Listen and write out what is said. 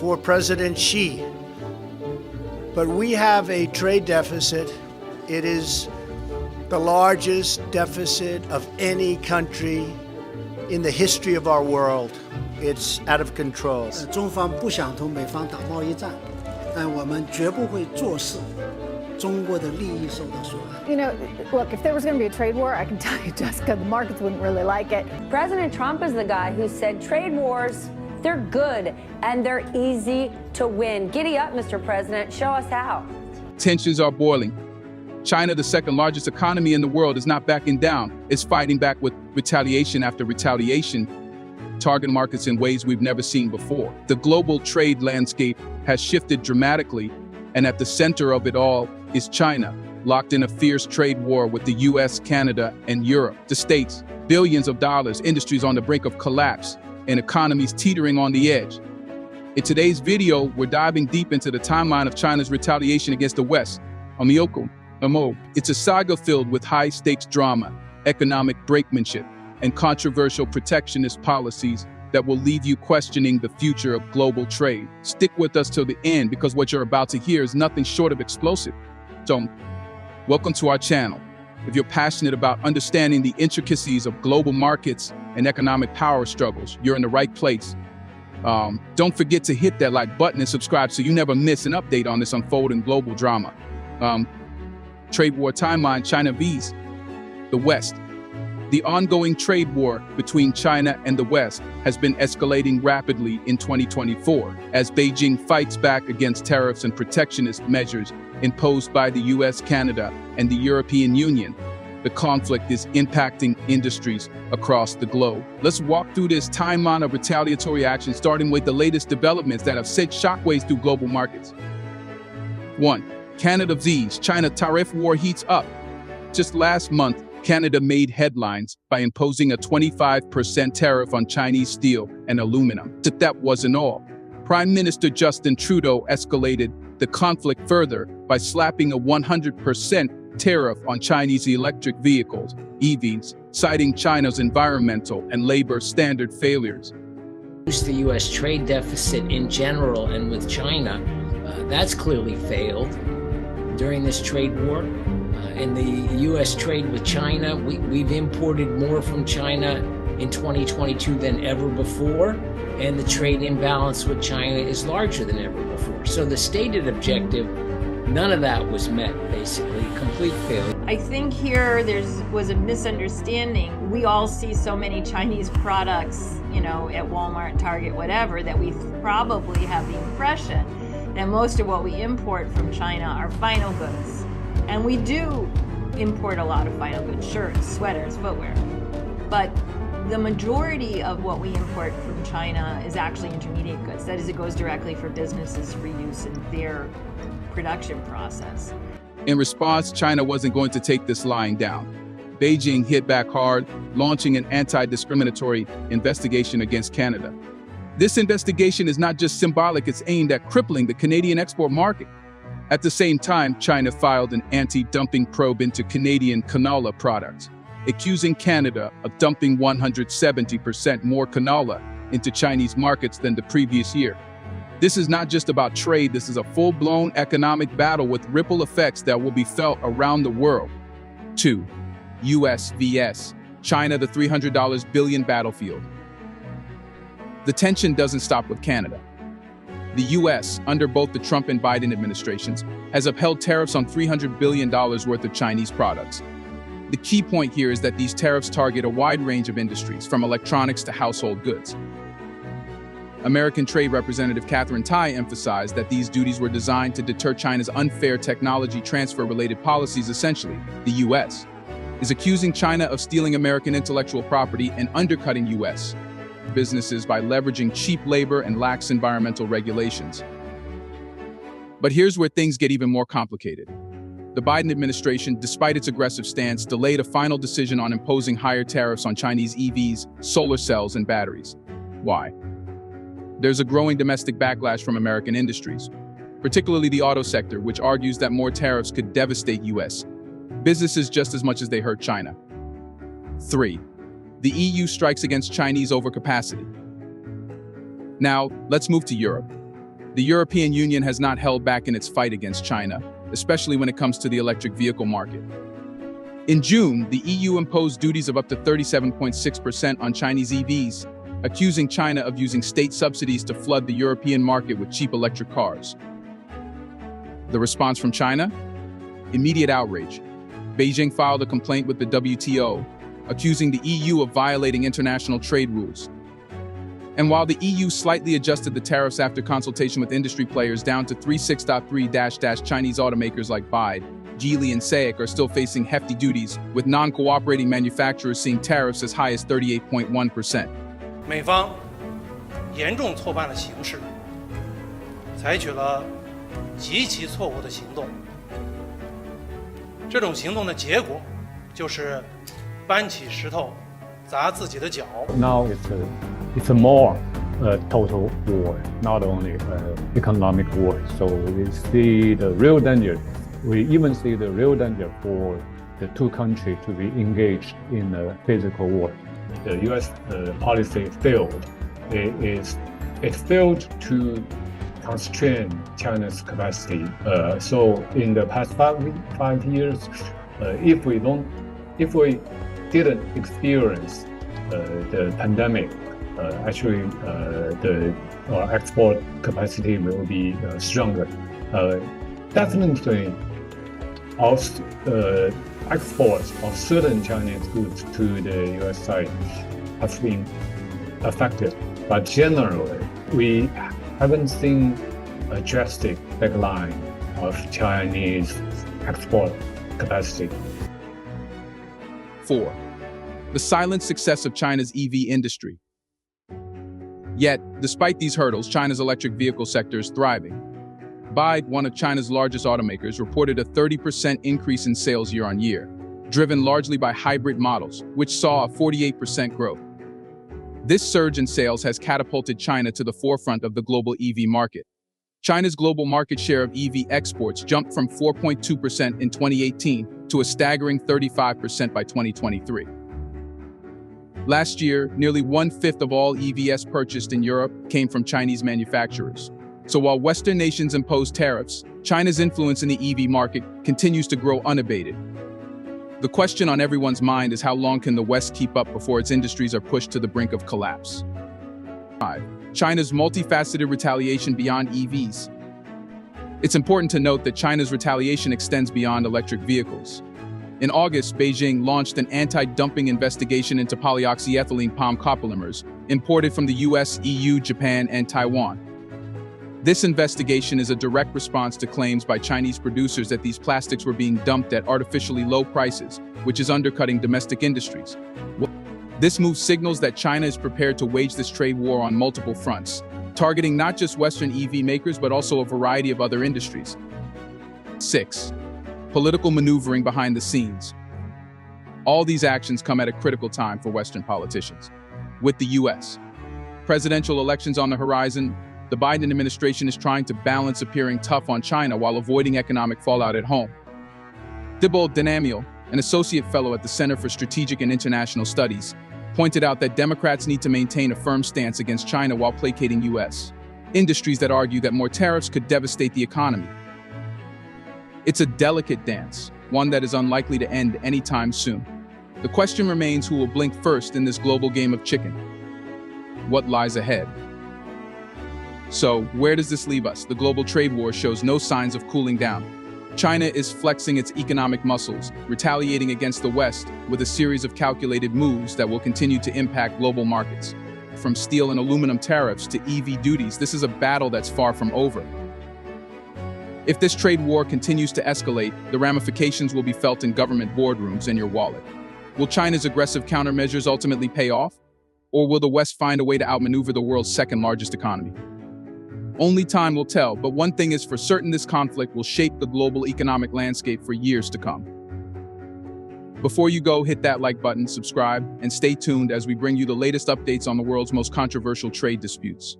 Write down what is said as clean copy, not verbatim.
for President Xi. But we have a trade deficit. It is the largest deficit of any country in the history of our world. It's out of control. 中方不想同美方打贸易战，但我们绝不会坐视中国的利益受到损害。You know, look, if there was going to be a trade war, I can tell you, Jessica, the markets wouldn't really like it. President Trump is the guy who said trade wars, they're good and they're easy to win. Giddy up, Mr. President. Show us how. Tensions are boiling. China, the second largest economy in the world, is not backing down. It's fighting back with retaliation after retaliation, target markets in ways we've never seen before. The global trade landscape has shifted dramatically, and at the center of it all is China, locked in a fierce trade war with the US, Canada, and Europe. The States, billions of dollars, industries on the brink of collapse, and economies teetering on the edge. In today's video, we're diving deep into the timeline of China's retaliation against the West. It's a saga filled with high-stakes drama, economic brakemanship, and controversial protectionist policies that will leave you questioning the future of global trade. Stick with us till the end, because what you're about to hear is nothing short of explosive. So, welcome to our channel. If you're passionate about understanding the intricacies of global markets and economic power struggles, you're in the right place. Don't forget to hit that like button and subscribe so you never miss an update on this unfolding global drama. Trade war timeline, China vs. the West. The ongoing trade war between China and the West has been escalating rapidly in 2024 as Beijing fights back against tariffs and protectionist measures imposed by the US, Canada, and the European Union. The conflict is impacting industries across the globe. Let's walk through this timeline of retaliatory action, starting with the latest developments that have sent shockwaves through global markets. 1. Canada vs. China tariff war heats up. Just last month, Canada made headlines by imposing a 25% tariff on Chinese steel and aluminum. But that wasn't all. Prime Minister Justin Trudeau escalated the conflict further by slapping a 100% tariff on Chinese electric vehicles, EVs, citing China's environmental and labor standard failures. The U.S. trade deficit in general and with China, that's clearly failed during this trade war. In the U.S. trade with China, we've imported more from China in 2022 than ever before, and the trade imbalance with China is larger than ever before. So the stated objective, none of that was met, basically, complete failure. I think here was a misunderstanding. We all see so many Chinese products, you know, at Walmart, Target, whatever, that we probably have the impression that most of what we import from China are final goods. And we do import a lot of final goods, shirts, sweaters, footwear. But the majority of what we import from China is actually intermediate goods. That is, it goes directly for businesses for use in their production process. In response, China wasn't going to take this lying down. Beijing hit back hard, launching an anti-discriminatory investigation against Canada. This investigation is not just symbolic, it's aimed at crippling the Canadian export market. At the same time, China filed an anti-dumping probe into Canadian canola products, accusing Canada of dumping 170% more canola into Chinese markets than the previous year. This is not just about trade, this is a full-blown economic battle with ripple effects that will be felt around the world. 2. US vs. China, the $300 billion battlefield. The tension doesn't stop with Canada. The US, under both the Trump and Biden administrations, has upheld tariffs on $300 billion worth of Chinese products. The key point here is that these tariffs target a wide range of industries, from electronics to household goods. American Trade Representative Catherine Tai emphasized that these duties were designed to deter China's unfair technology transfer-related policies. Essentially, the US is accusing China of stealing American intellectual property and undercutting US businesses by leveraging cheap labor and lax environmental regulations. But here's where things get even more complicated. The Biden administration, despite its aggressive stance, delayed a final decision on imposing higher tariffs on Chinese EVs, solar cells, and batteries. Why? There's a growing domestic backlash from American industries, particularly the auto sector, which argues that more tariffs could devastate US businesses just as much as they hurt China. 3. The EU strikes against Chinese overcapacity. Now, let's move to Europe. The European Union has not held back in its fight against China, especially when it comes to the electric vehicle market. In June, the EU imposed duties of up to 37.6% on Chinese EVs, accusing China of using state subsidies to flood the European market with cheap electric cars. The response from China? Immediate outrage. Beijing filed a complaint with the WTO, accusing the EU of violating international trade rules. And while the EU slightly adjusted the tariffs after consultation with industry players down to 36.3-, Chinese automakers like BYD, Geely, and SAIC are still facing hefty duties, with non-cooperating manufacturers seeing tariffs as high as 38.1%. 美方严重错办了形势，采取了极其错误的行动。这种行动的结果就是搬起石头砸自己的脚。 Now it's a more total war, not only economic war. So we see the real danger. We even see the real danger for the two countries to be engaged in a physical war. The U.S. Policy failed. It failed to constrain China's capacity. So in the past five years, if we didn't experience the pandemic, actually the export capacity will be stronger. Definitely, our exports of certain Chinese goods to the U.S. side have been affected, but generally, we haven't seen a drastic decline of Chinese export capacity. 4. The silent success of China's EV industry. Yet, despite these hurdles, China's electric vehicle sector is thriving. BYD, one of China's largest automakers, reported a 30% increase in sales year-on-year, driven largely by hybrid models, which saw a 48% growth. This surge in sales has catapulted China to the forefront of the global EV market. China's global market share of EV exports jumped from 4.2% in 2018 to a staggering 35% by 2023. Last year, nearly 1/5 of all EVs purchased in Europe came from Chinese manufacturers. So while Western nations impose tariffs, China's influence in the EV market continues to grow unabated. The question on everyone's mind is how long can the West keep up before its industries are pushed to the brink of collapse? 5. China's multifaceted retaliation beyond EVs. It's important to note that China's retaliation extends beyond electric vehicles. In August, Beijing launched an anti-dumping investigation into polyoxyethylene palm copolymers imported from the US, EU, Japan, and Taiwan. This investigation is a direct response to claims by Chinese producers that these plastics were being dumped at artificially low prices, which is undercutting domestic industries. This move signals that China is prepared to wage this trade war on multiple fronts, targeting not just Western EV makers but also a variety of other industries. 6. Political maneuvering behind the scenes. All these actions come at a critical time for Western politicians. With the U.S. presidential elections on the horizon, the Biden administration is trying to balance appearing tough on China while avoiding economic fallout at home. Thibault Denamiel, an associate fellow at the Center for Strategic and International Studies, pointed out that Democrats need to maintain a firm stance against China while placating U.S. industries that argue that more tariffs could devastate the economy. It's a delicate dance, one that is unlikely to end anytime soon. The question remains who will blink first in this global game of chicken. What lies ahead? So, where does this leave us? The global trade war shows no signs of cooling down. China is flexing its economic muscles, retaliating against the West with a series of calculated moves that will continue to impact global markets. From steel and aluminum tariffs to EV duties, this is a battle that's far from over. If this trade war continues to escalate, the ramifications will be felt in government boardrooms and your wallet. Will China's aggressive countermeasures ultimately pay off? Or will the West find a way to outmaneuver the world's second largest economy? Only time will tell, but one thing is for certain: this conflict will shape the global economic landscape for years to come. Before you go, hit that like button, subscribe, and stay tuned as we bring you the latest updates on the world's most controversial trade disputes.